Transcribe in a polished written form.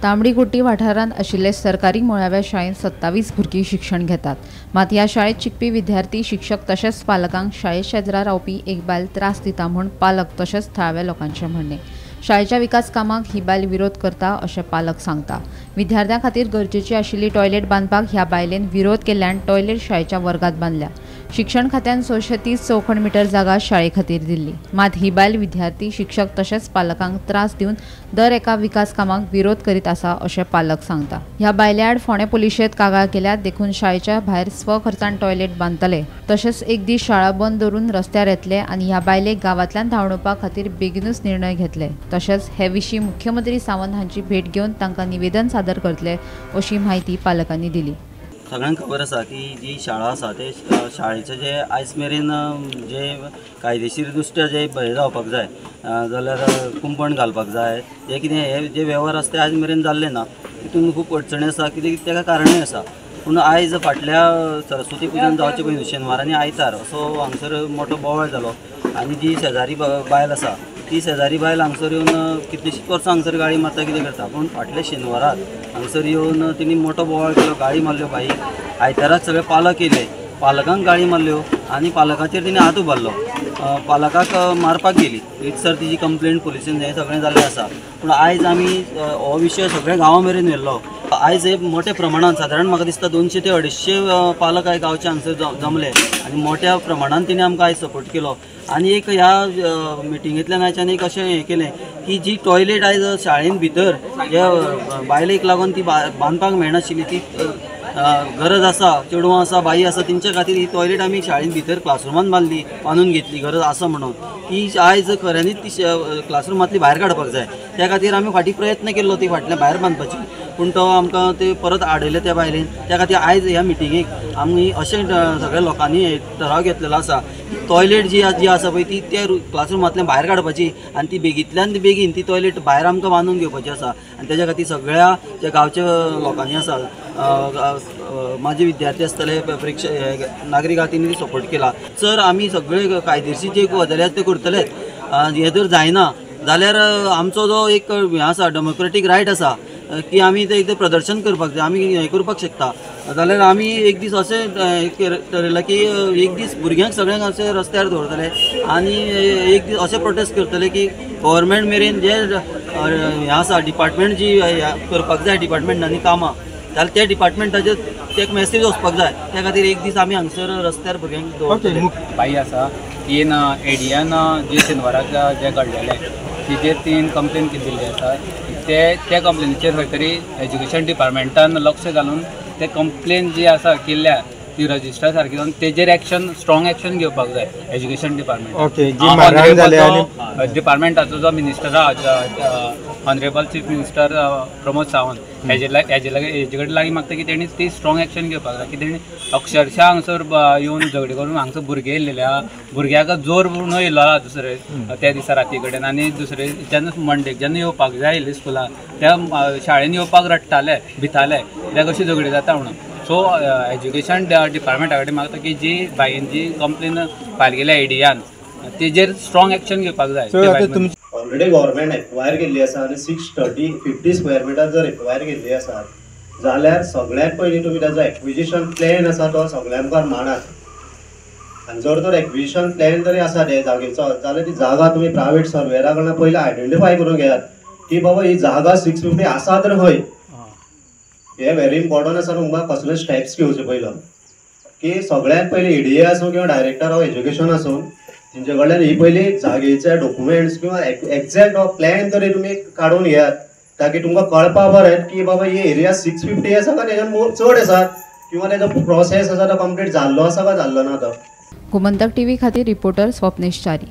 तांबडीकुट्टी वाठारांत आशिल्ले सरकारी मुळाव्या शाळेंत 27 भुरगीं शिक्षण घेतात। मात ह्या शाळेंत शिकपी विद्यार्थी, शिक्षक तशेंच पालकांक शाळे शेजरा रावपी एक बायल त्रास दिता म्हूण पालक तशेंच थळाव्या लोकांचें म्हणणें। शाळेच्या विकास कामाक ही बायल विरोध करता अशें पालक सांगता। विद्यार्थ्यां खातीर गरजेची आशिल्ली टॉयलेट बांदपाक ह्या बायलेन विरोध केल्ल्यान टॉयलेट शाळेच्या वर्गात बांदल्या। शिक्षण खात्यान 630 चौखण मीटर जागा शाळे खातीर दिल्ली। मात ही बायल विद्यार्थी, शिक्षक तशेंच पालकांक त्रास दिवन दर एका विकास कामाक विरोध करीत आसा अशें पालक सांगता। ह्या बायले आड फोंडें पुलिशेंत कागाळ केल्यात, देखून शाळेच्या भायर स्वखर्चान टॉयलेट बांदतले तशेंच एक दीस शाळा बंद दवरून रस्त्यार येतले आनी ह्या बायलेक गांवांतल्यान धांवडोवपा खातीर बेगीनूच निर्णय घेतले। तशेंच हे विशीं मुख्यमंत्री सावंत हांची भेट घेवन तांकां निवेदन सादर करतले अशी माहिती पालकांनी दिली। सगळ्यांक खबर आसा की जी शाळा आसा ते शाळेचे जे आयज मेरेन जे कायदेशीर दृश्ट्या जे हे जावपाक जाय जाल्यार कुंपण घालपाक जाय, हे कितें हे जे वेव्हार आसा ते आयज मेरेन जाल्ले ना। तितून खूब अडचणी आसा, कित्याक ताका कारणूय आसा। पूण आयज फाटल्या सरस्वती पुजन जावचे पयलीं शेनवार आनी आयतार असो हांगसर मोठो बोवाळ जालो आनी जी शेजारी बायल आसा ती शेजारी बायल हांगसर येवन कितलींशींच वर्सां हांगसर गाळी मारता कितें करता, पूण फाटल्या शेनवाराक हांगसर येवन तिणी मोठो बोवाळ केलो, गाळी मारल्यो बाईक। आयताराक सगळे पालक येयले, पालकांक गाळी मारल्यो आनी पालकाचेर तिणें हात उबारलो, पालकाक मारपाक गेली। रितसर तिची कंप्लेंट पुलिसेन हें सगळें जाल्लें आसा। पूण आयज आमी हो विशय सगळ्या गांवां मेरेन व्हेल्लो। आयज हे मोठ्या प्रमाणात सादारण म्हाका दिसता 200 ते 250 पालक आयज गांवचे हांगसर जमले आनी मोठ्या प्रमाणान तिणें आमकां आयज सपोर्ट केलो। आनी एक ह्या मिटिंगेंतल्यान आयच्यान एक अशें हें केलें की जी टॉयलेट आयज शाळेन भितर ज्या बायलेक लागून ती बांदपाक मेळनाशिल्ली, ती गरज आसा, चेडवां आसा, बाई आसा, तेंच्या खातीर ही टॉयलेट आमी शाळेन भितर क्लासरुमान बांदून घेतली, गरज आसा म्हणून। ती आयज खऱ्यांनीच ती क्लासरुमांतली भायर काडपाक जाय, त्या खातीर आमी फाटीं प्रयत्न केल्लो ती फाटल्यान भायर बांदपाची, पूण तो आमकां ते परत आडयले त्या बायलेन। त्या खातीर आयज ह्या मिटिंगेक आमी अशें सगळ्या लोकांनी ठराव घेतलेलो आसा की टॉयलेट जी आसा पळय ती त्या क्लासरुमांतल्यान भायर काडपाची आनी ती बेगींतल्यान बेगीन ती टॉयलेट भायर आमकां बांदून घेवपाची आसा। आनी तेच्या खातीर सगळ्या ज्या गांवच्या लोकांनी आसा, माझे विद्यार्थी आसतले, नागरीक आसा, तिणी सपोर्ट केला। सर आमी सगळे कायदेशीर जे गजाली आसा ते करतलेच। हे जर जायना जाल्यार आमचो जो एक हें आसा, डेमोक्रेटीक रायट आसा की आमी तें प्रदर्शन करपाक जाय, आमी हें करपाक शकता। जाल्यार आमी एक दीस अशें ठरयलां की एक दीस भुरग्यांक सगळ्यांक अशें रस्त्यार दवरतले आनी एक दीस अशें प्रोटेस्ट करतले की गव्हर्मेंट मेरेन जे हें आसा, डिपार्टमेंट जी करपाक जाय डिपार्टमेंटांनी कामां, जाल्यार त्या डिपार्टमेंटाचेर ते एक मेसेज वचपाक जाय। त्या खातीर एक दीस आमी हांगसर रस्त्यार भुरग्यांक दवरतले। बाई आसा तीन एडियान जे शेनवाराक जे घडलेले तेजेर तीन कंप्लेन दिल्ली आसा। त्या कंप्लेनीचेर खंय तरी एज्युकेशन डिपार्टमेंटान लक्ष घालून ते कंप्लेन जी आसा केल्ल्या ती रजिस्टर सारकी जावन तेजेर स्ट्रॉंग एक्शन घेवपाक जाय एज्युकेशन डिपार्टमेंट। डिपार्टमेंटाचो जो मिनिस्टर आहा, honourable chief minister Pramod Sawant, हेजे कडेन लागीं मागता की तेणी ती स्ट्रॉंग एक्शन घेवपाक जाय, की तेणी अक्षरशः हांगसर येवन झगडी करून हांगसर भुरगे येयल्लेले आहा, भुरग्याक जोर म्हणून येयल्लो आहा दुसरे त्या दिसा राती कडेन। आनी दुसरे जेन्ना मंडेक जेन्ना येवपाक जाय आयिल्ले स्कुलाक, त्या शाळेन येवपाक रडटाले, भिताले, कित्याक अशी झगडी जाता म्हणून। सो एज्युकेशन डिपार्टमेंटा कडेन मागता की जी बायेन जी कंप्लेन फायल केल्या एडियान तेजेर स्ट्रॉंग एक्शन घेवपाक जाय। ऑलरेडी गव्हर्मेंट एक्वायर केल्ली आसा आनी 650 स्क्वेअर मिटर जर एक्वायर केल्ली आसा जाल्यार सगळ्यात पयलीं तुमी ताजो एक्विजिशन प्लॅन आसा तो सगळ्यांक मांडात। आनी जर तर एक्विजिशन प्लॅन जरी आसा ते जागेचो जाल्यार ती जागा तुमी प्रायवेट सर्वेरा कडल्यान पयलीं आयडेंटिफाय करून घेयात की बाबा ही जागा 650 आसा तर खंय। हे व्हेरी इम्पॉर्टंट आसा तुमकां कसले स्टेप्स घेवचे पयलो की सगळ्यात पयलीं EDA आसूं किंवा डायरेक्टर ऑफ एज्युकेशन आसूं तेंचे कडल्यान ही पयली जागेचे डॉक्युमेंट्स किंवा एक्झॅक्ट प्लॅन तरी तुमी काडून घेयात, ताकी तुमकां कळपा बरें की बाबा ही एरिया 650 आसा काय तेच्यान चड आसा किंवा तेजो प्रोसेस आसा तो कंप्लीट जाल्लो आसा काय जाल्लो ना तो। गोमंतक टीव्ही खातीर रिपोर्टर स्वप्नेश च्यारी।